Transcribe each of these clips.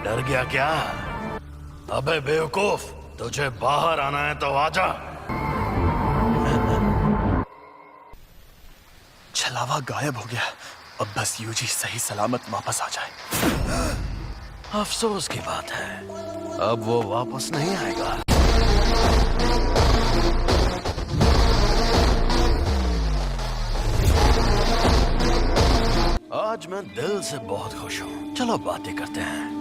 डर गया क्या? अबे बेवकूफ, तुझे बाहर आना है तो आजा। छलावा गायब हो गया। अब बस यूजी सही सलामत वापस आ जाए। अफसोस की बात है, अब वो वापस नहीं आएगा। आज मैं दिल से बहुत खुश हूँ। चलो बातें करते हैं।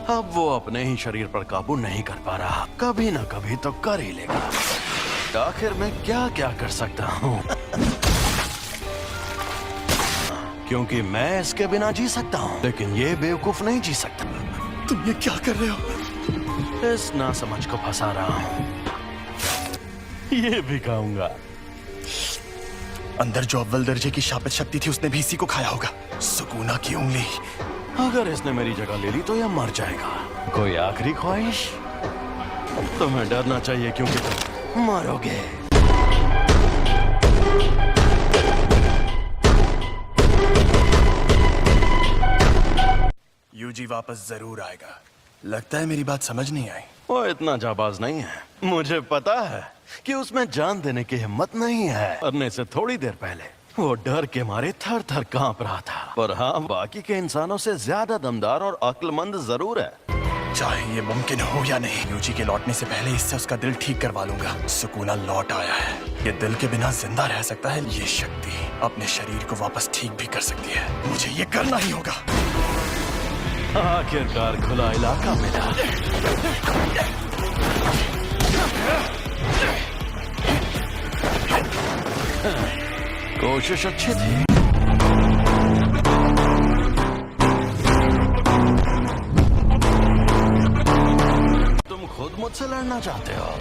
अब वो अपने ही शरीर पर काबू नहीं कर पा रहा, कभी ना कभी तो कर ही लेगा। आखिर मैं क्या क्या कर सकता हूँ? क्योंकि मैं इसके बिना जी सकता हूँ, लेकिन ये बेवकूफ नहीं जी सकता। तुम ये क्या कर रहे हो? इस नासमझ को फंसा रहा हूँ। ये भी खाऊंगा। अंदर जो अव्वल दर्जे की शापित शक्ति थी उसने भी इसी को खाया होगा। सुकूना की उंगली। अगर इसने मेरी जगह ले ली तो यह मर जाएगा। कोई आखिरी ख्वाहिश? तुम्हें डरना चाहिए क्योंकि तुम मरोगे। यूजी वापस जरूर आएगा। लगता है मेरी बात समझ नहीं आई। वो इतना जाबाज नहीं है। मुझे पता है कि उसमें जान देने की हिम्मत नहीं है। मरने से थोड़ी देर पहले वो डर के मारे थर थर कांप रहा था। पर हाँ, बाकी के इंसानों से ज्यादा दमदार और अक्लमंद जरूर है। चाहे ये मुमकिन हो या नहीं, यूजी के लौटने से पहले इससे उसका दिल ठीक करवा लूंगा। सुकूना लौट आया है। ये दिल के बिना जिंदा रह सकता है। ये शक्ति अपने शरीर को वापस ठीक भी कर सकती है। मुझे ये करना ही होगा। आखिरकार खुला इलाका मिला। कोशिश अच्छी थी। तुम खुद मुझसे लड़ना चाहते हो,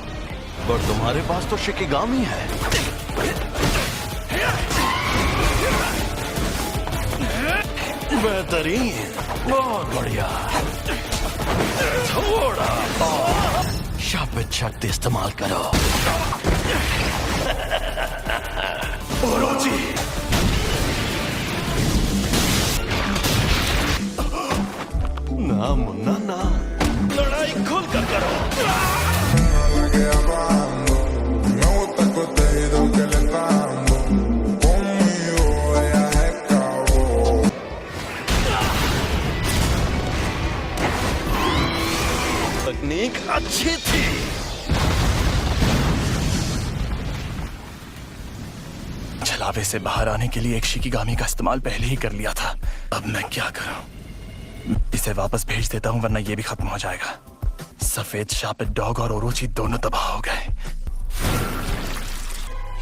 पर तुम्हारे पास तो शिकिगामी है। बेहतरीन, बहुत बढ़िया। थोड़ा और शापित शक्ति इस्तेमाल करो। ओरोची! ना मुन्ना ना, लड़ाई खुल कर करो। तकनीक अच्छी थी। छलावे से बाहर आने के लिए एक शिकिगामी का इस्तेमाल पहले ही कर लिया था। अब मैं क्या करूं? इसे वापस भेज देता हूं, वरना ये भी खत्म हो जाएगा। सफेद शापित डॉग और ओरोची दोनों तबाह हो गए।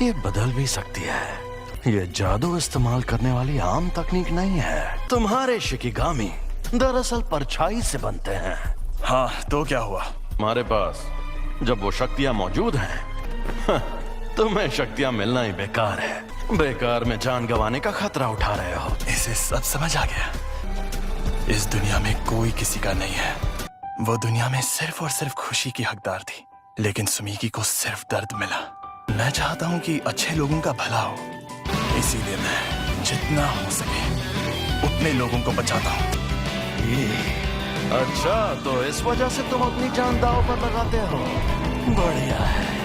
ये बदल भी सकती है। ये जादू इस्तेमाल करने वाली आम तकनीक नहीं है। तुम्हारे शिकिगामी दरअसल परछाई से बनते हैं। हाँ, तो क्या हुआ? हमारे पास जब वो शक्तियां मौजूद हैं, तुम्हें शक्तियां मिलना ही बेकार है। बेकार में जान गंवाने का खतरा उठा रहे हो। इसे सब समझ आ गया। इस दुनिया में कोई किसी का नहीं है। वो दुनिया में सिर्फ और सिर्फ खुशी की हकदार थी, लेकिन सुमीकी को सिर्फ दर्द मिला। मैं चाहता हूँ कि अच्छे लोगों का भला हो, इसीलिए मैं जितना हो सके उतने लोगों को बचाता हूँ। अच्छा, तो इस वजह से तुम अपनी जान दांव पर लगाते हो। बढ़िया है।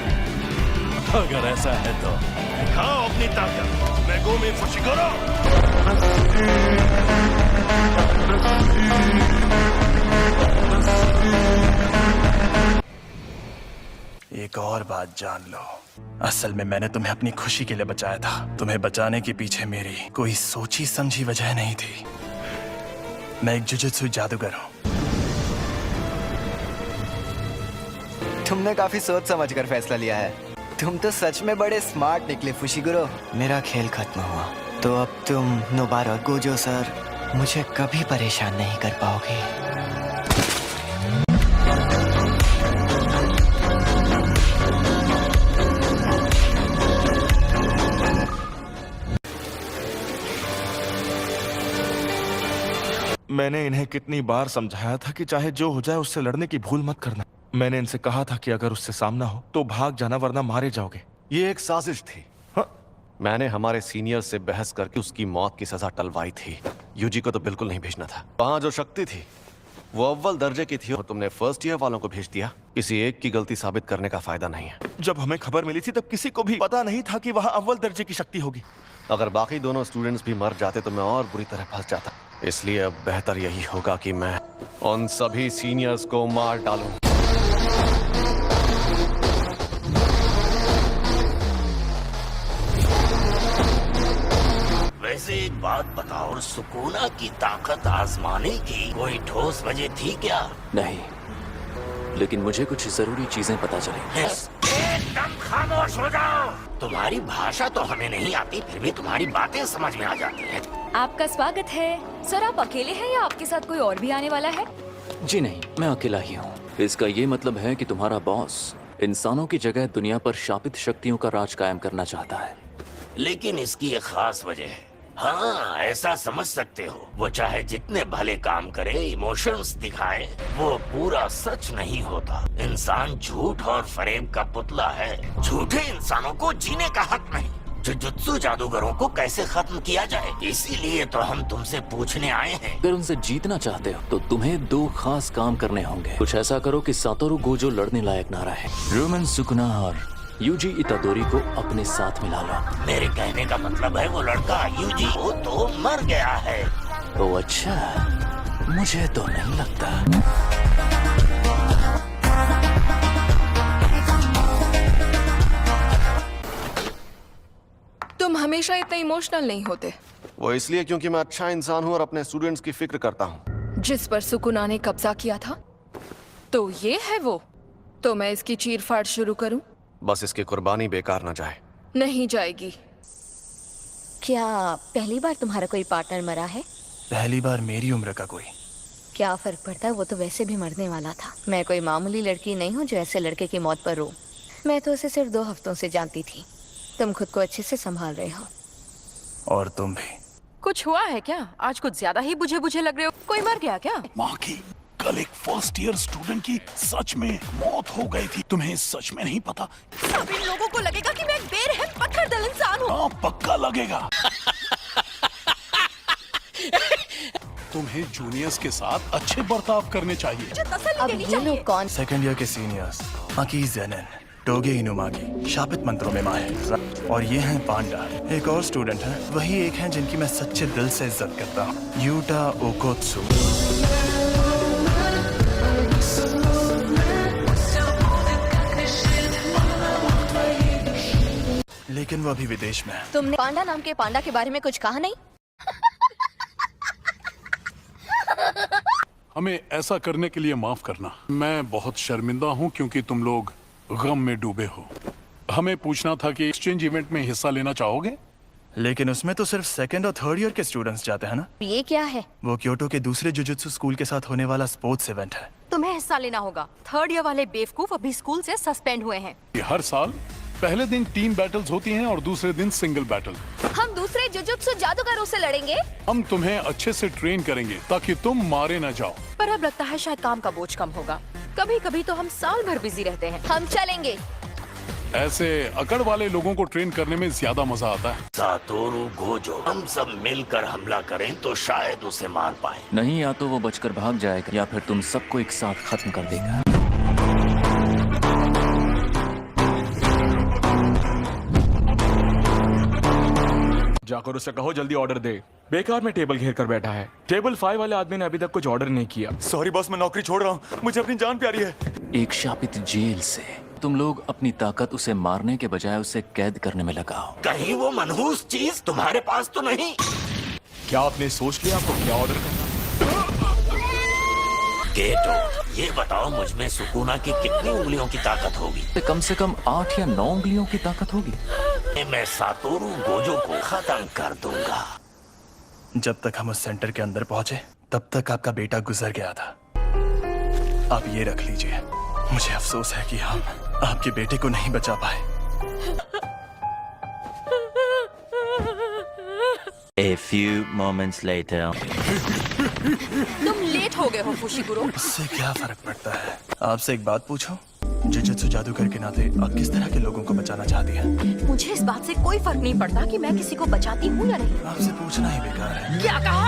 अगर ऐसा है तो दिखाओ अपनी ताकत। Megumi Fushiguro. एक और बात जान लो, असल में मैंने तुम्हें अपनी खुशी के लिए बचाया था। तुम्हें बचाने के पीछे मेरी कोई सोची समझी वजह नहीं थी। मैं एक जुजुत्सु जादूगर हूँ। तुमने काफी सोच समझ कर फैसला लिया है। तुम तो सच में बड़े स्मार्ट निकले फुशिगुरो। मेरा खेल खत्म हुआ, तो अब तुम नोबारा गोजो सर मुझे कभी परेशान नहीं कर पाओगे। मैंने इन्हें कितनी बार समझाया था कि चाहे जो हो जाए उससे लड़ने की भूल मत करना। मैंने इनसे कहा था कि अगर उससे सामना हो तो भाग जाना, वरना मारे जाओगे। ये एक साजिश थी। हाँ? मैंने हमारे सीनियर से बहस करके उसकी मौत की सजा टलवाई थी। यूजी को तो बिल्कुल नहीं भेजना था। वहां जो शक्ति थी वो अव्वल दर्जे की थी और तुमने फर्स्ट ईयर वालों को भेज दिया। किसी एक की गलती साबित करने का फायदा नहीं है। जब हमें खबर मिली थी तब किसी को भी पता नहीं था कि वहाँ अव्वल दर्जे की शक्ति होगी। अगर बाकी दोनों स्टूडेंट्स भी मर जाते तो मैं और बुरी तरह फंस जाता। इसलिए अब बेहतर यही होगा कि मैं उन सभी सीनियर्स को मार डालूं। वैसे एक बात बताओ, सुकूना की ताकत आजमाने की कोई ठोस वजह थी क्या? नहीं, लेकिन मुझे कुछ जरूरी चीजें पता चली। एकदम खामोश हो जाओ। तुम्हारी भाषा तो हमें नहीं आती, फिर भी तुम्हारी बातें समझ में आ जाती हैं। आपका स्वागत है। सर, आप अकेले हैं या आपके साथ कोई और भी आने वाला है? जी नहीं, मैं अकेला ही हूँ। इसका ये मतलब है कि तुम्हारा बॉस इंसानों की जगह दुनिया पर शापित शक्तियों का राज कायम करना चाहता है। लेकिन इसकी एक खास वजह है। हाँ, ऐसा समझ सकते हो, वो चाहे जितने भले काम करे, इमोशंस दिखाए, वो पूरा सच नहीं होता। इंसान झूठ और फरेब का पुतला है। झूठे इंसानों को जीने का हक नहीं। जुजुत्सु जादूगरों को कैसे खत्म किया जाए, इसीलिए तो हम तुमसे पूछने आए हैं। अगर उनसे जीतना चाहते हो तो तुम्हें 2 खास काम करने होंगे। कुछ ऐसा करो कि सातोरु गोजो लड़ने लायक ना रहे। रूमन सुकुना और यूजी इतादोरी को अपने साथ मिला लो। मेरे कहने का मतलब है वो लड़का यूजी वो तो मर गया है। ओ अच्छा, मुझे तो नहीं लगता। तुम हमेशा इतने इमोशनल नहीं होते। वो इसलिए क्योंकि मैं अच्छा इंसान हूँ और अपने स्टूडेंट्स की फिक्र करता हूँ। जिस पर सुकुना ने कब्जा किया था, तो ये है वो। तो मैं इसकी चीर-फाड़ शुरू करूं? बस इसकी कुर्बानी बेकार ना जाए। नहीं जाएगी। क्या पहली बार तुम्हारा कोई पार्टनर मरा है? पहली बार मेरी उम्र का कोई। क्या फर्क पड़ता है, वो तो वैसे भी मरने वाला था। मैं कोई मामूली लड़की नहीं हूँ जो ऐसे लड़के की मौत पर रो। मैं तो उसे सिर्फ 2 हफ्तों से जानती थी। तुम खुद को अच्छे से संभाल रहे हो। और तुम भी। कुछ हुआ है क्या? आज कुछ ज्यादा ही बुझे बुझे लग रहे हो। कोई मर गया क्या? माँ की कल एक फर्स्ट ईयर स्टूडेंट की सच में मौत हो गई थी। तुम्हें सच में नहीं पता? सभी लोगों को लगेगा कि मैं एक बेरहम पत्थरदिल इंसान हूँ। हाँ, पक्का लगेगा। तुम्हें जूनियर्स के साथ अच्छे बर्ताव करने चाहिए। अब ये लोग कौन? सेकंड ईयर के सीनियर्स आकी जेनन, टोगे इनुमागी, शापित मंत्रों में माहिर। और ये हैं पांडा। एक और स्टूडेंट है, वही एक हैं जिनकी मैं सच्चे दिल से इज्जत करता हूँ, यूटा ओकोत्सु। लेकिन वो अभी विदेश में है। तुमने पांडा नाम के पांडा के बारे में कुछ कहा नहीं? हमें ऐसा करने के लिए माफ करना। मैं बहुत शर्मिंदा हूँ क्योंकि तुम लोग गम में डूबे हो। हमें पूछना था कि एक्सचेंज इवेंट में हिस्सा लेना चाहोगे? लेकिन उसमें तो सिर्फ सेकंड और थर्ड ईयर के स्टूडेंट्स जाते हैं ना। ये क्या है? वो क्योटो के दूसरे जुजुत्सु स्कूल के साथ होने वाला स्पोर्ट्स इवेंट है। तुम्हें हिस्सा लेना होगा। 3rd ईयर वाले बेवकूफ अभी स्कूल से सस्पेंड हुए हैं। ये हर साल पहले दिन टीम बैटल्स होती हैं और दूसरे दिन सिंगल बैटल। हम दूसरे जुजुत्सु जादूगरों से लड़ेंगे। हम तुम्हें अच्छे से ट्रेन करेंगे ताकि तुम मारे न जाओ। पर अब लगता है शायद काम का बोझ कम होगा। कभी कभी तो हम साल भर बिजी रहते हैं। हम चलेंगे। ऐसे अकड़ वाले लोगों को ट्रेन करने में ज्यादा मजा आता है। सातोरु गोजो, हम सब मिलकर हमला करें तो शायद उसे मार पाए। नहीं, या तो वो बचकर भाग जाएगा या फिर तुम सबको एक साथ खत्म कर देगा। जाकर उससे कहो जल्दी ऑर्डर दे। बेकार में टेबल घेर कर बैठा है। टेबल 5 वाले आदमी ने अभी तक कुछ ऑर्डर नहीं किया। सॉरी बॉस, मैं नौकरी छोड़ रहा हूँ। मुझे अपनी जान प्यारी है। एक शापित जेल से तुम लोग अपनी ताकत उसे मारने के बजाय उसे कैद करने में लगाओ। कहीं वो मनहूस चीज तुम्हारे पास तो नहीं? क्या आपने सोच लिया आपको क्या ऑर्डर करना? गेटो, ये बताओ मुझ में सुकुना की कितनी उंगलियों की ताकत होगी? कम से कम 8 या 9 उंगलियों की ताकत होगी। मैं सातोरु गोजो को खत्म कर दूंगा। जब तक हम उस सेंटर के अंदर पहुंचे तब तक आपका बेटा गुजर गया था। आप ये रख लीजिए। मुझे अफसोस है कि हम आपके बेटे को नहीं बचा पाए। A few moments later. तुम लेट हो गए हो फुशिगुरो। इससे क्या फर्क पड़ता है? आपसे एक बात पूछो, जुजुत्सु जादूगर के नाते आप किस तरह के लोगों को बचाना चाहती हैं? मुझे इस बात से कोई फर्क नहीं पड़ता कि मैं किसी को बचाती हूँ या नहीं। आपसे पूछना ही बेकार है। क्या कहा?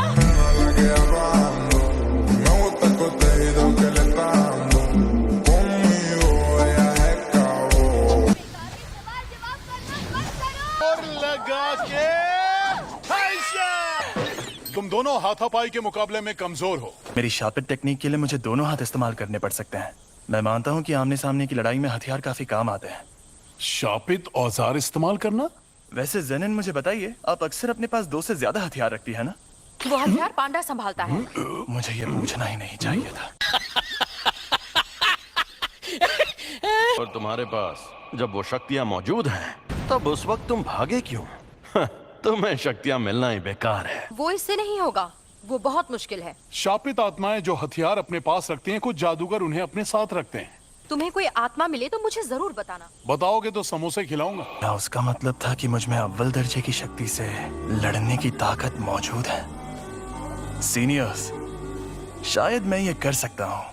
दोनों हाथापाई के मुकाबले में कमजोर हो। मेरी शापित टेक्निक के लिए मुझे दोनों हाथ इस्तेमाल करने पड़ सकते हैं। मैं मानता हूँ कि आमने सामने की लड़ाई में हथियार काफी काम आते हैं। शापित औजार इस्तेमाल करना? वैसे जेनिन मुझे बताइए, आप अक्सर अपने पास 2 से ज्यादा हथियार रखती है ना? वो हथियार पांडा संभालता है। मुझे ये पूछना ही नहीं चाहिए था। और तुम्हारे पास जब वो शक्तियां मौजूद हैं, तब उस वक्त तुम भागे क्यों? तुम्हें शक्तियां मिलना ही बेकार है। वो इससे नहीं होगा, वो बहुत मुश्किल है। शापित आत्माएं जो हथियार अपने पास रखती हैं, कुछ जादूगर उन्हें अपने साथ रखते हैं। तुम्हें कोई आत्मा मिले तो मुझे जरूर बताना। बताओगे तो समोसे खिलाऊंगा। क्या उसका मतलब था कि मुझ में अव्वल दर्जे की शक्ति से लड़ने की ताकत मौजूद है? सीनियर्स, शायद मैं ये कर सकता हूँ।